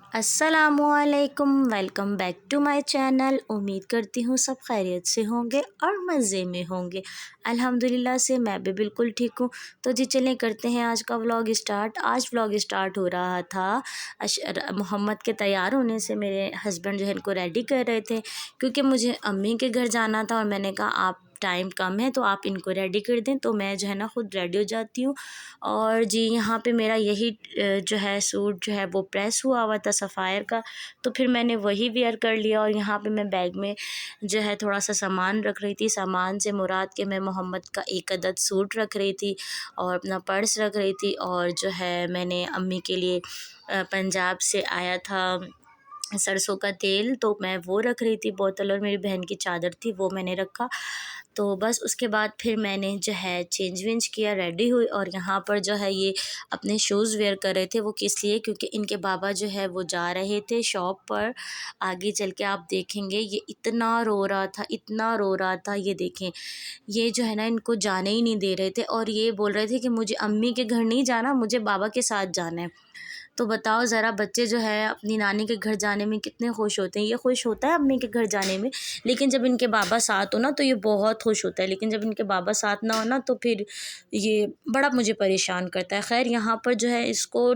अस्सलामुअलैकुम, welcome back to my channel. उम्मीद करती हूँ सब खैरियत से होंगे और मज़े में होंगे। अल्हम्दुलिल्लाह से मैं भी बिल्कुल ठीक हूँ। तो जी चलें करते हैं आज का व्लॉग स्टार्ट। आज व्लॉग स्टार्ट हो रहा था मोहम्मद के तैयार होने से। मेरे हस्बैंड जो है इनको रेडी कर रहे थे क्योंकि मुझे अम्मी के घर जाना था और मैंने कहा आप टाइम कम है तो आप इनको रेडी कर दें, तो मैं जो है ना ख़ुद रेडी हो जाती हूँ। और जी यहाँ पे मेरा यही जो है सूट जो है वो प्रेस हुआ हुआ था सफ़ायर का, तो फिर मैंने वही वेयर कर लिया। और यहाँ पे मैं बैग में जो है थोड़ा सा सामान रख रही थी। सामान से मुराद के मैं मोहम्मद का एक अदद सूट रख रही थी और अपना पर्स रख रही थी। और जो है मैंने अम्मी के लिए पंजाब से आया था सरसों का तेल, तो मैं वो रख रही थी बोतल, और मेरी बहन की चादर थी वो मैंने रखा। तो बस उसके बाद फिर मैंने जो है चेंज वेंज किया, रेडी हुई। और यहाँ पर जो है ये अपने शूज़ वेयर कर रहे थे। वो किस लिए? क्योंकि इनके बाबा जो है वो जा रहे थे शॉप पर। आगे चल के आप देखेंगे ये इतना रो रहा था, इतना रो रहा था। ये देखें, ये जो है ना इनको जाने ही नहीं दे रहे थे और ये बोल रहे थे कि मुझे अम्मी के घर नहीं जाना, मुझे बाबा के साथ जाना है। तो बताओ ज़रा, बच्चे जो है अपनी नानी के घर जाने में कितने खुश होते हैं। ये खुश होता है अम्मी के घर जाने में, लेकिन जब इनके बाबा साथ हो ना तो ये बहुत खुश होता है। लेकिन जब इनके बाबा साथ ना हो ना तो फिर ये बड़ा मुझे परेशान करता है। खैर यहाँ पर जो है इसको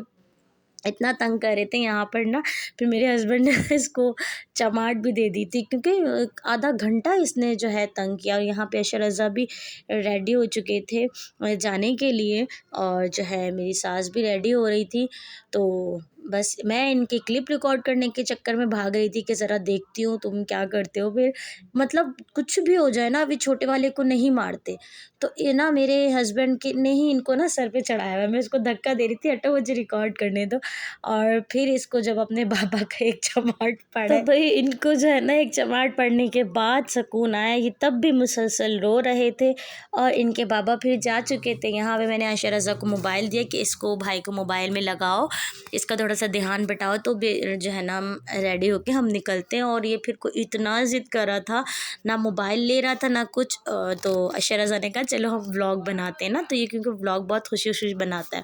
इतना तंग कर रहे थे यहाँ पर ना, फिर मेरे हस्बैंड ने इसको चमाट भी दे दी थी क्योंकि आधा घंटा इसने जो है तंग किया। और यहाँ पे अशर रज़ा भी रेडी हो चुके थे जाने के लिए, और जो है मेरी सास भी रेडी हो रही थी। तो बस मैं इनकी क्लिप रिकॉर्ड करने के चक्कर में भाग रही थी कि ज़रा देखती हूँ तुम क्या करते हो। फिर मतलब कुछ भी हो जाए ना, अभी छोटे वाले को नहीं मारते, तो ये ना मेरे हस्बैंड के ने ही इनको ना सर पे चढ़ाया हुआ है। मैं इसको धक्का दे रही थी, हटो मुझे रिकॉर्ड करने दो। और फिर इसको जब अपने बाबा का एक चमाट पड़ा तो भाई इनको जो है ना एक चमाट पड़ने के बाद सुकून आया। ये तब भी मुसलसल रो रहे थे और इनके बाबा फिर जा चुके थे। यहाँ पे मैंने आयशा रज़ा को मोबाइल दिया कि इसको भाई को मोबाइल में लगाओ, इसका थोड़ा सा ध्यान बटाओ, तो जो है ना रेडी होके हम निकलते हैं। और ये फिर को इतना ज़िद कर रहा था, ना मोबाइल ले रहा था ना कुछ। तो आयशा रज़ा ने कहा चलो हम व्लॉग बनाते हैं ना, तो ये क्योंकि व्लॉग बहुत खुशी खुशी बनाता है,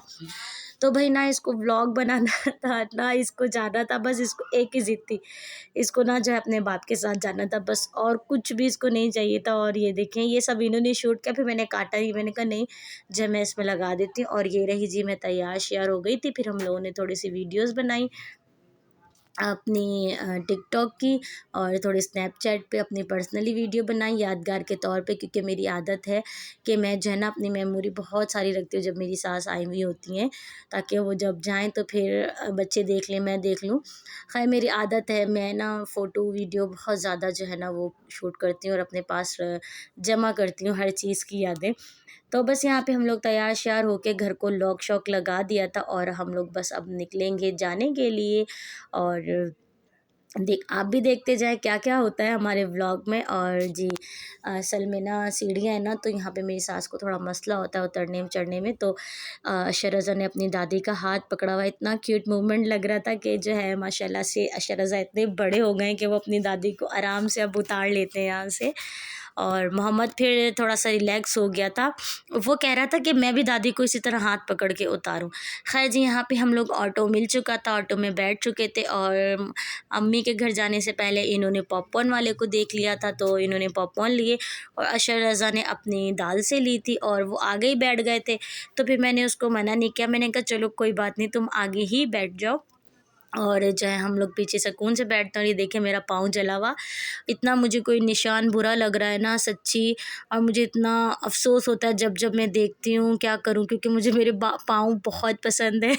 तो भाई ना इसको व्लॉग बनाना था ना इसको जाना था। बस इसको एक ही ज़िद थी, इसको ना जो है अपने बाप के साथ जाना था बस, और कुछ भी इसको नहीं चाहिए था। और ये देखें ये सब इन्होंने शूट किया, फिर मैंने काटा ही, मैंने कहा नहीं जब मैं इसमें लगा देती हूँ। और ये रही जी मैं तैयार श्यार हो गई थी। फिर हम लोगों ने थोड़ी सी वीडियोज़ बनाई अपनी टिकटॉक की, और थोड़ी स्नैपचैट पे अपनी पर्सनली वीडियो बनाई यादगार के तौर पे, क्योंकि मेरी आदत है कि मैं जो है ना अपनी मेमोरी बहुत सारी रखती हूँ जब मेरी सास आई हुई होती हैं, ताकि वो जब जाएं तो फिर बच्चे देख लें, मैं देख लूँ। खैर मेरी आदत है, मैं ना फ़ोटो वीडियो बहुत ज़्यादा जो है ना वो शूट करती हूँ और अपने पास जमा करती हूँ हर चीज़ की यादें। तो बस यहाँ पे हम लोग तैयार श्यार होके घर को लॉक शॉक लगा दिया था और हम लोग बस अब निकलेंगे जाने के लिए। और आप भी देखते जाएं क्या क्या होता है हमारे व्लॉग में। और जी असल में ना सीढ़ियाँ है ना, तो यहाँ पे मेरी सास को थोड़ा मसला होता है उतरने में चढ़ने में। तो अशर रज़ा ने अपनी दादी का हाथ पकड़ा हुआ, इतना क्यूट मूवमेंट लग रहा था कि जो है माशाल्लाह से अशर रज़ा इतने बड़े हो गए हैं कि वो अपनी दादी को आराम से अब उतार लेते हैं यहाँ से। और मोहम्मद फिर थोड़ा सा रिलैक्स हो गया था, वो कह रहा था कि मैं भी दादी को इसी तरह हाथ पकड़ के उतारूं। खैर जी यहाँ पे हम लोग ऑटो मिल चुका था, ऑटो में बैठ चुके थे। और अम्मी के घर जाने से पहले इन्होंने पॉपकॉर्न वाले को देख लिया था, तो इन्होंने पॉपकॉर्न लिए और अशर रज़ा ने अपनी दाल से ली थी और वो आगे ही बैठ गए थे। तो फिर मैंने उसको मना नहीं किया, मैंने कहा चलो कोई बात नहीं तुम आगे ही बैठ जाओ। और जो है हम लोग पीछे सुकून से बैठते हैं। और ये देखें मेरा पाँव जला हुआ, इतना मुझे कोई निशान बुरा लग रहा है ना सच्ची। और मुझे इतना अफ़सोस होता है जब जब मैं देखती हूँ, क्या करूँ, क्योंकि मुझे मेरे पाँव बहुत पसंद है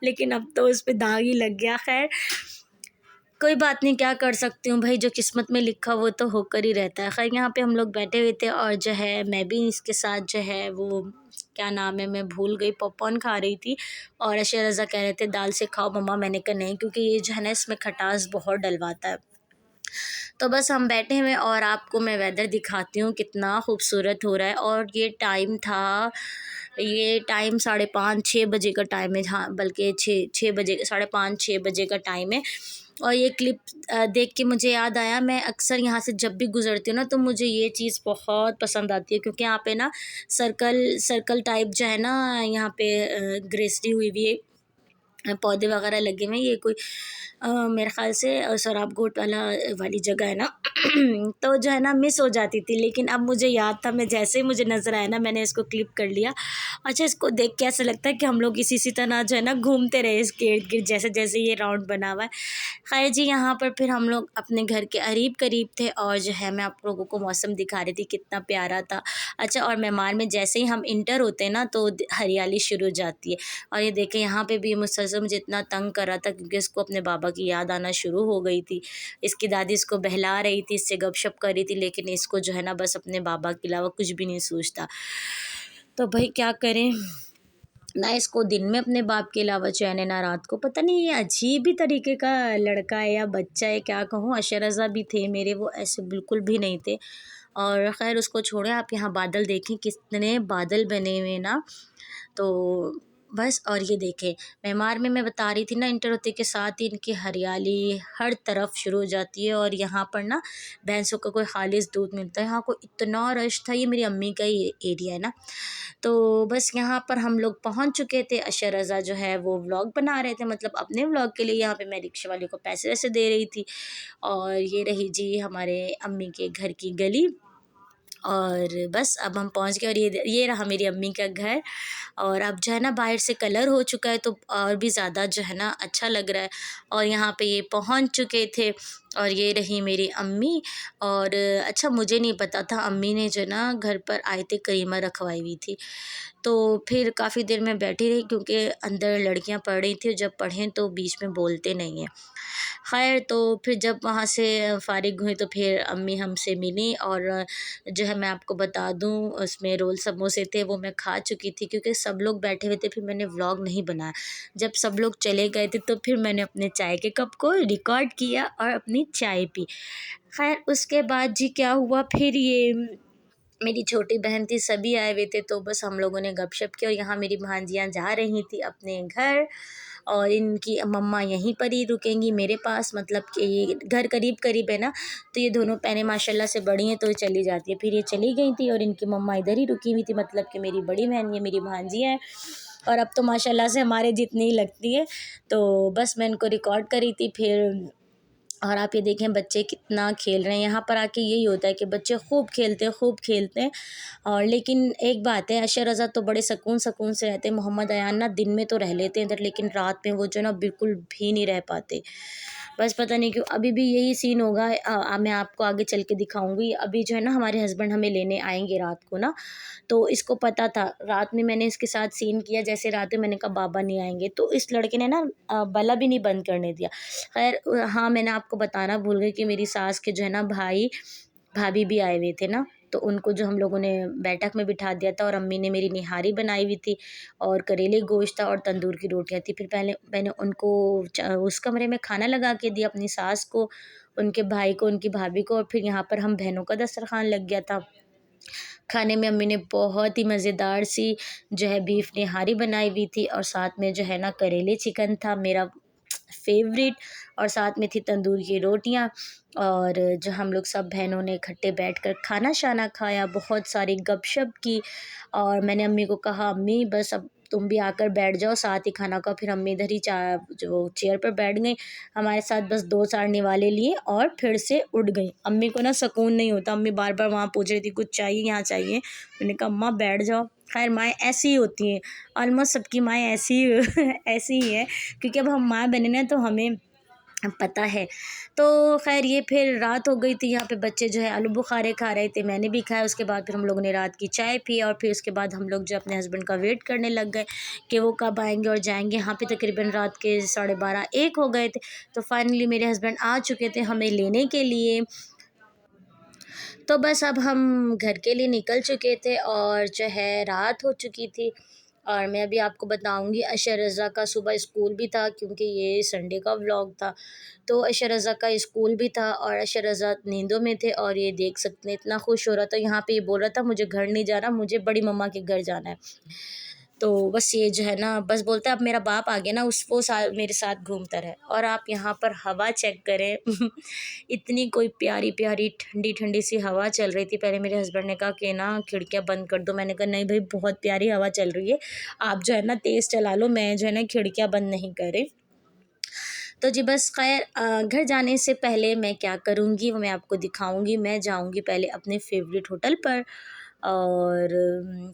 लेकिन अब तो उस पे दाग ही लग गया। खैर कोई बात नहीं, क्या कर सकती हूँ भाई, जो किस्मत में लिखा वो तो होकर ही रहता है। खैर यहाँ पे हम लोग बैठे हुए थे और जो है मैं भी इसके साथ जो है वो क्या नाम है मैं भूल गई, पॉपकॉर्न खा रही थी। और अशर रज़ा कह रहे थे दाल से खाओ मम्मा, मैंने कहा नहीं क्योंकि ये जो है ना इसमें खटास बहुत डलवाता है। तो बस हम बैठे हुए और आपको मैं वेदर दिखाती हूँ कितना खूबसूरत हो रहा है। और ये टाइम 5:30-6 बजे का टाइम है, हाँ बल्कि 6 बजे, 5:30-6 बजे का टाइम है। और ये क्लिप देख के मुझे याद आया, मैं अक्सर यहाँ से जब भी गुज़रती हूँ ना तो मुझे ये चीज़ बहुत पसंद आती है, क्योंकि यहाँ पे ना सर्कल सर्कल टाइप जो है ना यहाँ पे ग्रीनरी हुई हुई है, पौधे वगैरह लगे हुए हैं। ये कोई मेरे ख़्याल से सौराब गोट वाली जगह है ना। तो जो है ना मिस हो जाती थी, लेकिन अब मुझे याद था, मैं जैसे ही मुझे नज़र आया ना मैंने इसको क्लिप कर लिया। अच्छा, इसको देख के ऐसा लगता है कि हम लोग इसी तरह जो है ना घूमते रहे इसके इर्द-गिर्द, जैसे-जैसे ये राउंड बना हुआ है। ख़ैर जी, यहाँ पर फिर हम लोग अपने घर के करीब-करीब थे और जो है मैं आप लोगों को मौसम दिखा रही थी, कितना प्यारा था। अच्छा, और मेमार में जैसे ही हम इंटर होते हैं ना तो हरियाली शुरू हो जाती है। और ये देखें यहाँ पे भी ये मुसलसल मुझे इतना तंग कर रहा था क्योंकि इसको अपने बाबा की याद आना शुरू हो गई थी। इसकी दादी इसको बहला रही थी, इससे गपशप कर रही थी, लेकिन इसको जो है ना बस अपने बाबा के अलावा कुछ भी नहीं सूझता। तो भाई क्या करें, ना इसको दिन में अपने बाप के अलावा चैन है ना रात को। पता नहीं ये अजीब ही तरीके का लड़का है या बच्चा है, क्या कहूँ। अशरजा भी थे मेरे, वो ऐसे बिल्कुल भी नहीं थे। और ख़ैर उसको छोड़ें, आप यहाँ बादल देखें, कितने बादल बने हुए ना। तो बस, और ये देखें मेमार में मैं बता रही थी ना, इंटर होते के साथ ही इनकी हरियाली हर तरफ शुरू हो जाती है। और यहाँ पर ना भैंसों का कोई खालिस दूध मिलता है, यहाँ को इतना रश था। ये मेरी अम्मी का ही एरिया है ना। तो बस यहाँ पर हम लोग पहुँच चुके थे। अशरजा जो है वो व्लॉग बना रहे थे, मतलब अपने व्लॉग के लिए। यहाँ पे मैं रिक्शे वाले को पैसे वैसे दे रही थी। और ये रही जी हमारे अम्मी के घर की गली। और बस अब हम पहुंच गए, और ये रहा मेरी अम्मी का घर। और अब जो है ना बाहर से कलर हो चुका है तो और भी ज़्यादा जो है ना अच्छा लग रहा है। और यहाँ पे ये पहुंच चुके थे, और ये रही मेरी अम्मी। और अच्छा, मुझे नहीं पता था, अम्मी ने जो ना घर पर आए थे करीमा रखवाई हुई थी। तो फिर काफ़ी देर में बैठी रही क्योंकि अंदर लड़कियां पढ़ रही थी, और जब पढ़ें तो बीच में बोलते नहीं हैं। खैर, तो फिर जब वहाँ से फ़ारिग हुई तो फिर अम्मी हमसे मिली। और जो है मैं आपको बता दूँ, उसमें रोल समोसे थे, वो मैं खा चुकी थी क्योंकि सब लोग बैठे हुए थे। फिर मैंने व्लॉग नहीं बनाया। जब सब लोग चले गए थे तो फिर मैंने अपने चाय के कप को रिकॉर्ड किया और अपनी चाय पी। खैर उसके बाद जी क्या हुआ, फिर ये मेरी छोटी बहन थी, सभी आए हुए थे, तो बस हम लोगों ने गपशप की। और यहाँ मेरी भांजियाँ जा रही थी अपने घर, और इनकी मम्मा यहीं पर ही रुकेंगी मेरे पास, मतलब कि ये घर करीब करीब है ना। तो ये दोनों बहनें माशाल्लाह से बड़ी हैं तो ये चली जाती है। फिर ये चली गई थी और इनकी मम्मा इधर ही रुकी हुई थी, मतलब कि मेरी बड़ी बहन, ये मेरी भांजी है। और अब तो माशाल्लाह से हमारे जितनी ही लगती है। तो बस मैं इनको रिकॉर्ड करी थी फिर। और आप ये देखें बच्चे कितना खेल रहे हैं। यहाँ पर आके यही होता है कि बच्चे खूब खेलते हैं, खूब खेलते हैं। और लेकिन एक बात है, अशर रज़ा तो बड़े सुकून सुकून से रहते हैं। मोहम्मद अयान ना दिन में तो रह लेते हैं इधर, लेकिन रात में वो जो ना बिल्कुल भी नहीं रह पाते। बस पता नहीं क्यों, अभी भी यही सीन होगा। मैं आपको आगे चल के दिखाऊंगी। अभी जो है ना हमारे हस्बैंड हमें लेने आएंगे रात को ना। तो इसको पता था, रात में मैंने इसके साथ सीन किया। जैसे रात में मैंने कहा बाबा नहीं आएंगे, तो इस लड़के ने ना बल्ब भी नहीं बंद करने दिया। खैर हाँ, मैंने आपको बताना भूल गई कि मेरी सास के जो है ना भाई भाभी भी आए हुए थे ना। तो उनको जो हम लोगों ने बैठक में बिठा दिया था, और अम्मी ने मेरी निहारी बनाई हुई थी, और करेले गोश्त था, और तंदूर की रोटियां थी। फिर पहले मैंने उनको उस कमरे में खाना लगा के दिया, अपनी सास को, उनके भाई को, उनकी भाभी को। और फिर यहाँ पर हम बहनों का दस्तरखान लग गया था। खाने में अम्मी ने बहुत ही मज़ेदार सी जो है बीफ निहारी बनाई हुई थी, और साथ में जो है ना करेले चिकन था मेरा फेवरेट, और साथ में थी तंदूर की रोटियां। और जो हम लोग सब बहनों ने इकट्ठे बैठकर खाना शाना खाया, बहुत सारी गपशप की। और मैंने अम्मी को कहा, अम्मी बस अब तुम भी आकर बैठ जाओ, साथ ही खाना का। फिर अम्मी इधर ही जो चेयर पर बैठ गई हमारे साथ, बस दो चार निवाले लिए और फिर से उठ गई। अम्मी को ना सुकून नहीं होता, अम्मी बार बार वहाँ पूछ रही थी कुछ चाहिए, यहाँ चाहिए। मैंने कहा अम्मा बैठ जाओ। खैर माएँ ऐसी ही होती हैं, ऑलमोस्ट सबकी माएँ ऐसी ऐसी ही है, क्योंकि अब हम माँ बने ना तो हमें पता है। तो खैर ये फिर रात हो गई थी। यहाँ पे बच्चे जो है आलू बुखारे खा रहे थे, मैंने भी खाया। उसके बाद फिर हम लोगों ने रात की चाय पी, और फिर उसके बाद हम लोग जो अपने हस्बैंड का वेट करने लग गए कि वो कब आएंगे और जाएंगे। यहाँ पे तकरीबन रात के 12:30-1 हो गए थे। तो फाइनली मेरे हस्बैंड आ चुके थे हमें लेने के लिए। तो बस अब हम घर के लिए निकल चुके थे, और जो है रात हो चुकी थी। और मैं अभी आपको बताऊंगी, अशर रज़ा का सुबह स्कूल भी था क्योंकि ये संडे का व्लॉग था। तो अशर रज़ा का स्कूल भी था, और अशर रज़ा नींदों में थे। और ये देख सकते हैं इतना खुश हो रहा था, यहाँ पे ये बोल रहा था मुझे घर नहीं जाना, मुझे बड़ी मम्मा के घर जाना है। तो बस ये जो है ना, बस बोलता है अब मेरा बाप आ गया ना, उस वो मेरे साथ घूमता रहे। और आप यहाँ पर हवा चेक करें इतनी कोई प्यारी प्यारी ठंडी ठंडी सी हवा चल रही थी। पहले मेरे हस्बैंड ने कहा कि ना खिड़कियाँ बंद कर दो, मैंने कहा नहीं भाई बहुत प्यारी हवा चल रही है, आप जो है ना तेज़ चला लो, मैं जो है ना खिड़कियाँ बंद नहीं कर रही। तो जी बस खैर घर जाने से पहले मैं क्या करूँगी वो मैं आपको दिखाऊँगी। मैं जाऊँगी पहले अपने फ़ेवरेट होटल पर और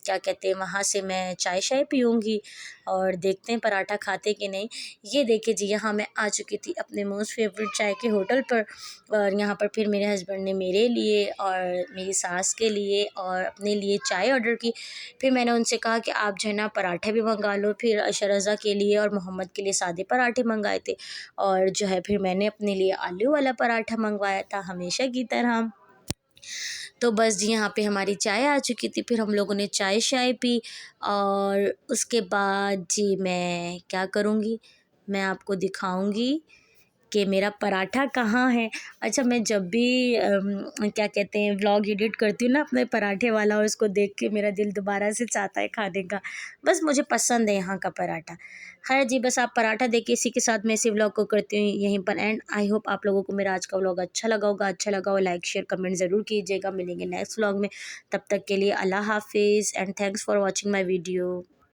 क्या कहते हैं वहाँ से मैं चाय शाय पीऊँगी और देखते हैं पराठा खाते कि नहीं। ये देखिए जी यहाँ मैं आ चुकी थी अपने मोस्ट फ़ेवरेट चाय के होटल पर और यहाँ पर फिर मेरे हस्बैंड ने मेरे लिए और मेरी सास के लिए और अपने लिए चाय ऑर्डर की। फिर मैंने उनसे कहा कि आप जो है ना पराठे भी मंगा लो। फिर शरज़ा के लिए और मोहम्मद के लिए सादे पराठे मंगाए थे और जो है फिर मैंने अपने लिए आलू वाला पराठा मंगवाया था हमेशा की तरह। तो बस जी यहाँ पे हमारी चाय आ चुकी थी, फिर हम लोगों ने चाय शाय पी और उसके बाद जी मैं क्या करूँगी, मैं आपको दिखाऊँगी कि मेरा पराठा कहाँ है। अच्छा मैं जब भी क्या कहते हैं व्लॉग एडिट करती हूँ ना अपने पराठे वाला और उसको देख के मेरा दिल दोबारा से चाहता है खाने का। बस मुझे पसंद है यहाँ का पराठा। खैर जी बस आप पराठा देखिए, इसी के साथ मैं इसी व्लॉग को करती हूँ यहीं पर एंड। आई होप आप लोगों को मेरा आज का व्लॉग अच्छा लगा होगा। अच्छा लगा हो लाइक शेयर कमेंट ज़रूर कीजिएगा। मिलेंगे नेक्स्ट व्लॉग में, तब तक के लिए अल्लाह हाफिज़ and thanks for watching my video.